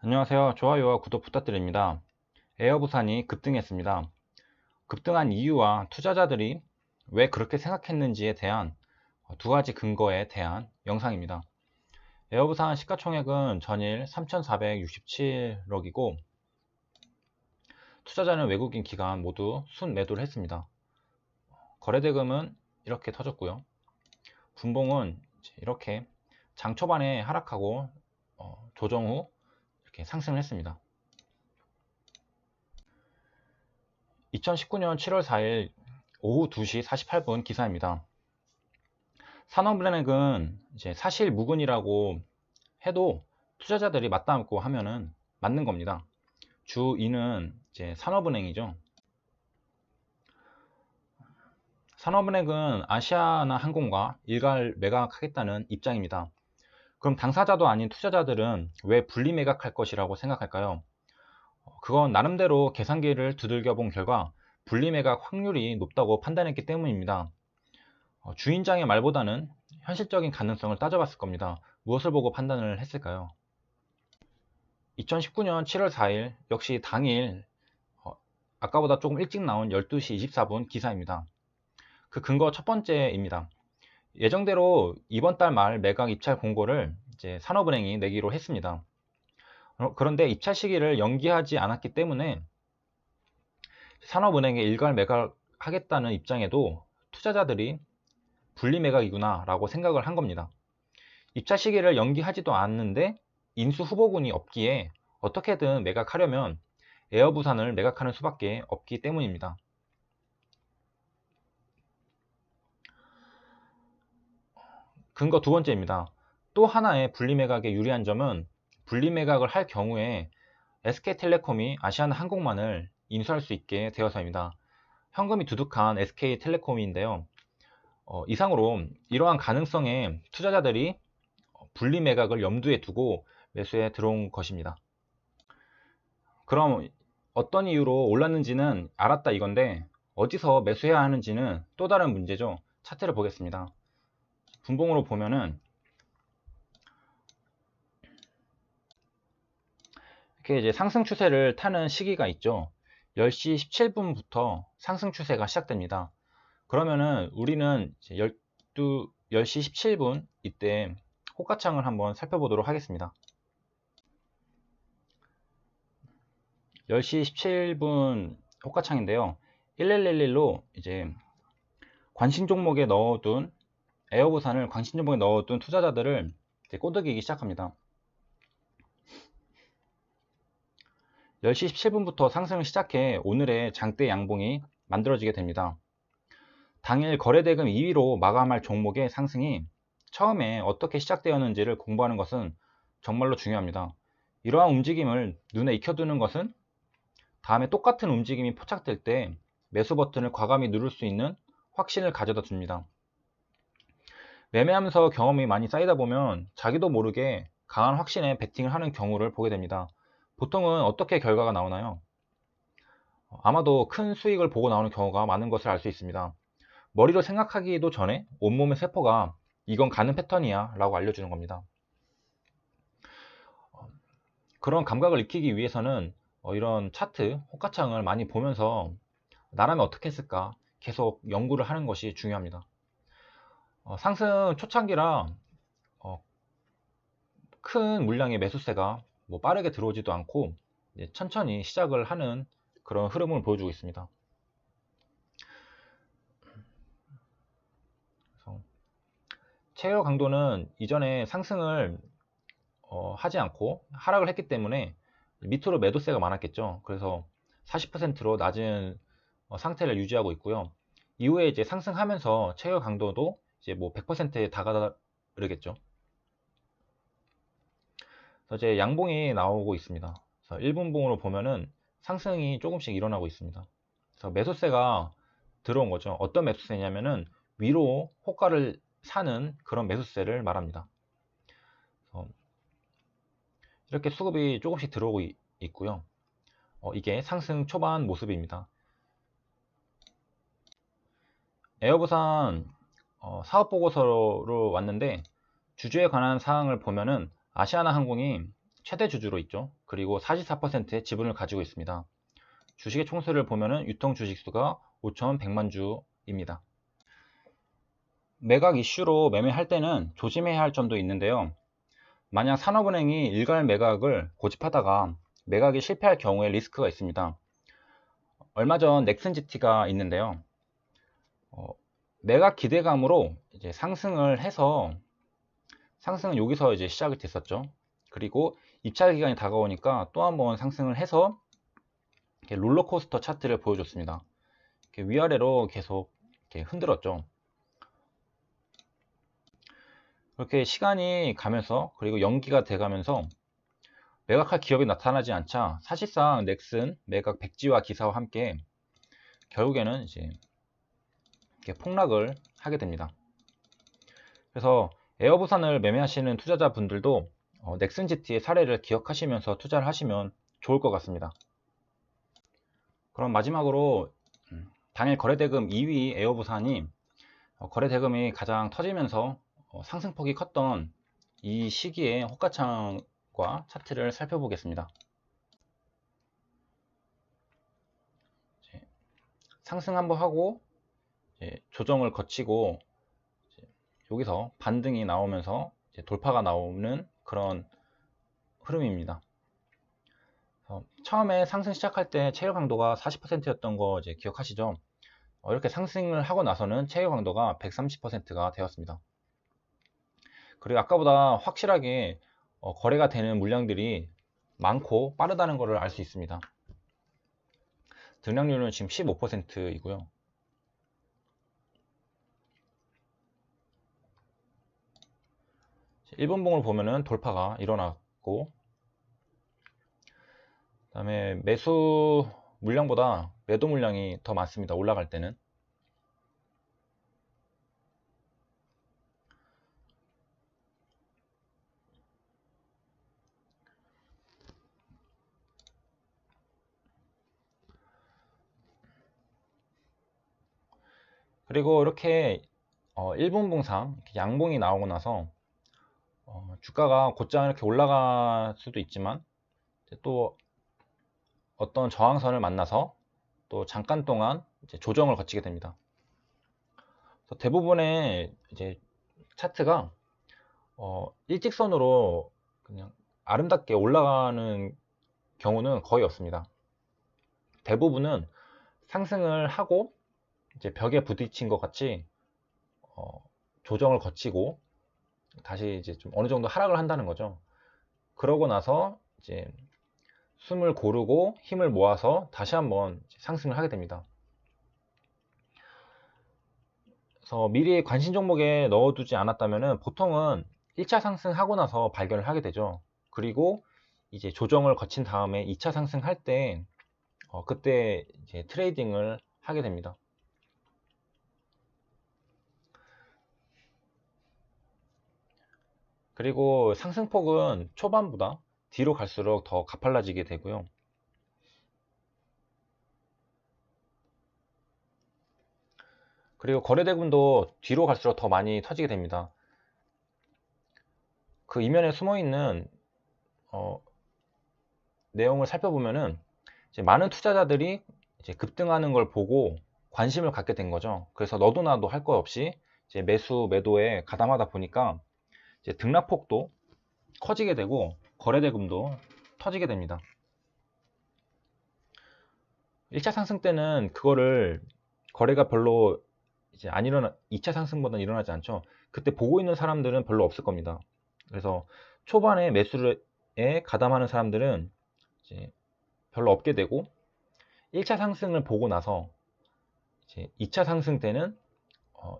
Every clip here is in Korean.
안녕하세요. 좋아요와 구독 부탁드립니다. 에어부산이 급등했습니다. 급등한 이유와 투자자들이 왜 그렇게 생각했는지에 대한 두 가지 근거에 대한 영상입니다. 에어부산 시가총액은 전일 3,467억이고 투자자는 외국인 기관 모두 순매도를 했습니다. 거래대금은 이렇게 터졌고요. 분봉은 이렇게 장 초반에 하락하고 조정 후 이렇게 상승을 했습니다. 2019년 7월 4일 오후 2시 48분 기사입니다. 산업은행은 이제 사실 무근이라고 해도 투자자들이 맞담고 하면은 맞는 겁니다. 주인은 이제 산업은행이죠. 산업은행은 아시아나항공과 일괄 매각하겠다는 입장입니다. 그럼 당사자도 아닌 투자자들은 왜 분리 매각할 것이라고 생각할까요? 그건 나름대로 계산기를 두들겨 본 결과 분리 매각 확률이 높다고 판단했기 때문입니다. 주인장의 말보다는 현실적인 가능성을 따져봤을 겁니다. 무엇을 보고 판단을 했을까요? 2019년 7월 4일 역시 당일 아까보다 조금 일찍 나온 12시 24분 기사입니다. 그 근거 첫 번째입니다. 예정대로 이번 달 말 매각 입찰 공고를 이제 산업은행이 내기로 했습니다. 그런데 입찰 시기를 연기하지 않았기 때문에 산업은행에 일괄 매각하겠다는 입장에도 투자자들이 분리 매각이구나 라고 생각을 한 겁니다. 입찰 시기를 연기하지도 않는데 인수 후보군이 없기에 어떻게든 매각하려면 에어부산을 매각하는 수밖에 없기 때문입니다. 근거 두 번째입니다. 또 하나의 분리 매각에 유리한 점은 분리 매각을 할 경우에 SK텔레콤이 아시아나항공만을 인수할 수 있게 되어서입니다. 현금이 두둑한 SK텔레콤인데요. 이상으로 이러한 가능성에 투자자들이 분리 매각을 염두에 두고 매수에 들어온 것입니다. 그럼 어떤 이유로 올랐는지는 알았다 이건데 어디서 매수해야 하는지는 또 다른 문제죠. 차트를 보겠습니다. 분봉으로 보면은 이렇게 이제 상승 추세를 타는 시기가 있죠. 10시 17분부터 상승 추세가 시작됩니다. 그러면은 우리는 이제 10시 17분 이때 호가창을 한번 살펴보도록 하겠습니다. 10시 17분 호가창인데요. 1111로 이제 관심 종목에 넣어둔 에어부산을 관심 종목에 넣어둔 투자자들을 이제 꼬드기기 시작합니다. 10시 17분부터 상승을 시작해 오늘의 장대 양봉이 만들어지게 됩니다. 당일 거래대금 2위로 마감할 종목의 상승이 처음에 어떻게 시작되었는지를 공부하는 것은 정말로 중요합니다. 이러한 움직임을 눈에 익혀두는 것은 다음에 똑같은 움직임이 포착될 때 매수 버튼을 과감히 누를 수 있는 확신을 가져다 줍니다. 매매하면서 경험이 많이 쌓이다 보면 자기도 모르게 강한 확신에 베팅을 하는 경우를 보게 됩니다. 보통은 어떻게 결과가 나오나요? 아마도 큰 수익을 보고 나오는 경우가 많은 것을 알 수 있습니다. 머리로 생각하기도 전에 온몸의 세포가 이건 가는 패턴이야 라고 알려주는 겁니다. 그런 감각을 익히기 위해서는 이런 차트, 호가창을 많이 보면서 나라면 어떻게 했을까 계속 연구를 하는 것이 중요합니다. 상승 초창기라 큰 물량의 매수세가 빠르게 들어오지도 않고 천천히 시작을 하는 그런 흐름을 보여주고 있습니다. 그래서 최저 강도는 이전에 상승을 하지 않고 하락을 했기 때문에 밑으로 매도세가 많았겠죠. 그래서 40%로 낮은 상태를 유지하고 있고요. 이후에 이제 상승하면서 최저 강도도 이제 100%에 다가르겠죠. 그래서 이제 양봉이 나오고 있습니다. 그래서 1분봉으로 보면은 상승이 조금씩 일어나고 있습니다. 그래서 매수세가 들어온 거죠. 어떤 매수세냐면은 위로 호가를 사는 그런 매수세를 말합니다. 이렇게 수급이 조금씩 들어오고 있고요. 이게 상승 초반 모습입니다. 에어부산 사업보고서로 왔는데 주주에 관한 사항을 보면은 아시아나항공이 최대 주주로 있죠. 그리고 44%의 지분을 가지고 있습니다. 주식의 총수를 보면은 유통 주식수가 5,100만 주입니다. 매각 이슈로 매매할 때는 조심해야 할 점도 있는데요. 만약 산업은행이 일괄 매각을 고집하다가 매각이 실패할 경우에 리스크가 있습니다. 얼마 전 넥슨GT가 있는데요. 매각 기대감으로 이제 상승을 해서 상승은 여기서 이제 시작이 됐었죠. 그리고 입찰 기간이 다가오니까 또 한번 상승을 해서 이렇게 롤러코스터 차트를 보여줬습니다. 이렇게 위아래로 계속 이렇게 흔들었죠. 그렇게 시간이 가면서 그리고 연기가 돼가면서 매각할 기업이 나타나지 않자 사실상 넥슨 매각 백지화 기사와 함께 결국에는 이제 이렇게 폭락을 하게 됩니다. 그래서 에어부산을 매매하시는 투자자분들도 넥슨GT의 사례를 기억하시면서 투자를 하시면 좋을 것 같습니다. 그럼 마지막으로 당일 거래대금 2위 에어부산이 거래대금이 가장 터지면서 상승폭이 컸던 이 시기에 호가창과 차트를 살펴보겠습니다. 상승 한번 하고 조정을 거치고 여기서 반등이 나오면서 돌파가 나오는 그런 흐름입니다. 처음에 상승 시작할 때 체열 강도가 40%였던 거 이제 기억하시죠? 이렇게 상승을 하고 나서는 체열 강도가 130%가 되었습니다. 그리고 아까보다 확실하게 거래가 되는 물량들이 많고 빠르다는 것을 알 수 있습니다. 등락률은 지금 15%이고요. 일본봉을 보면은 돌파가 일어났고, 그 다음에 매수 물량보다 매도 물량이 더 많습니다. 올라갈 때는. 그리고 이렇게 일본봉상 양봉이 나오고 나서 주가가 곧장 이렇게 올라갈 수도 있지만 또 어떤 저항선을 만나서 또 잠깐 동안 이제 조정을 거치게 됩니다. 그래서 대부분의 이제 차트가 일직선으로 그냥 아름답게 올라가는 경우는 거의 없습니다. 대부분은 상승을 하고 이제 벽에 부딪힌 것 같이 조정을 거치고 다시 이제 좀 어느 정도 하락을 한다는 거죠. 그러고 나서 이제 숨을 고르고 힘을 모아서 다시 한번 상승을 하게 됩니다. 그래서 미리 관심 종목에 넣어두지 않았다면 보통은 1차 상승하고 나서 발견을 하게 되죠. 그리고 이제 조정을 거친 다음에 2차 상승할 때 그때 이제 트레이딩을 하게 됩니다. 그리고 상승폭은 초반보다 뒤로 갈수록 더 가팔라지게 되고요. 그리고 거래대금도 뒤로 갈수록 더 많이 터지게 됩니다. 그 이면에 숨어있는 내용을 살펴보면은 이제 많은 투자자들이 이제 급등하는 걸 보고 관심을 갖게 된 거죠. 그래서 너도 나도 할 것 없이 이제 매수 매도에 가담하다 보니까 이제 등락폭도 커지게 되고 거래대금도 터지게 됩니다. 1차 상승 때는 그거를 거래가 별로 이제 안 일어나 2차 상승보다는 일어나지 않죠. 그때 보고 있는 사람들은 별로 없을 겁니다. 그래서 초반에 매수에 가담하는 사람들은 이제 별로 없게 되고 1차 상승을 보고 나서 이제 2차 상승 때는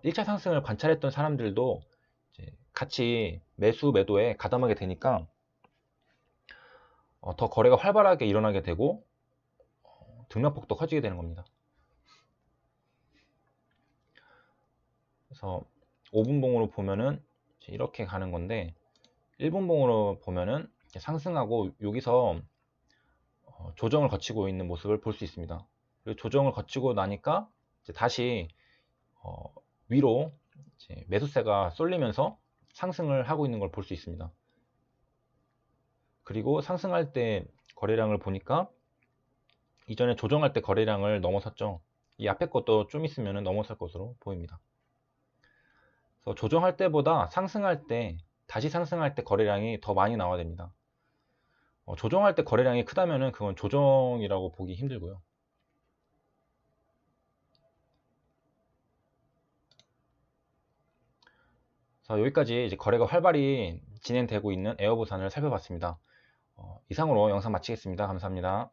1차 상승을 관찰했던 사람들도 이제 같이 매수 매도에 가담하게 되니까 더 거래가 활발하게 일어나게 되고 등락폭도 커지게 되는 겁니다. 그래서 5분봉으로 보면은 이렇게 가는 건데 1분봉으로 보면은 상승하고 여기서 조정을 거치고 있는 모습을 볼 수 있습니다. 그리고 조정을 거치고 나니까 이제 다시 위로 이제 매수세가 쏠리면서 상승을 하고 있는 걸 볼 수 있습니다. 그리고 상승할 때 거래량을 보니까 이전에 조정할 때 거래량을 넘어섰죠. 이 앞에 것도 좀 있으면 넘어설 것으로 보입니다. 그래서 조정할 때보다 상승할 때, 다시 상승할 때 거래량이 더 많이 나와야 됩니다. 조정할 때 거래량이 크다면은 그건 조정이라고 보기 힘들고요. 자, 여기까지 이제 거래가 활발히 진행되고 있는 에어부산을 살펴봤습니다. 이상으로 영상 마치겠습니다. 감사합니다.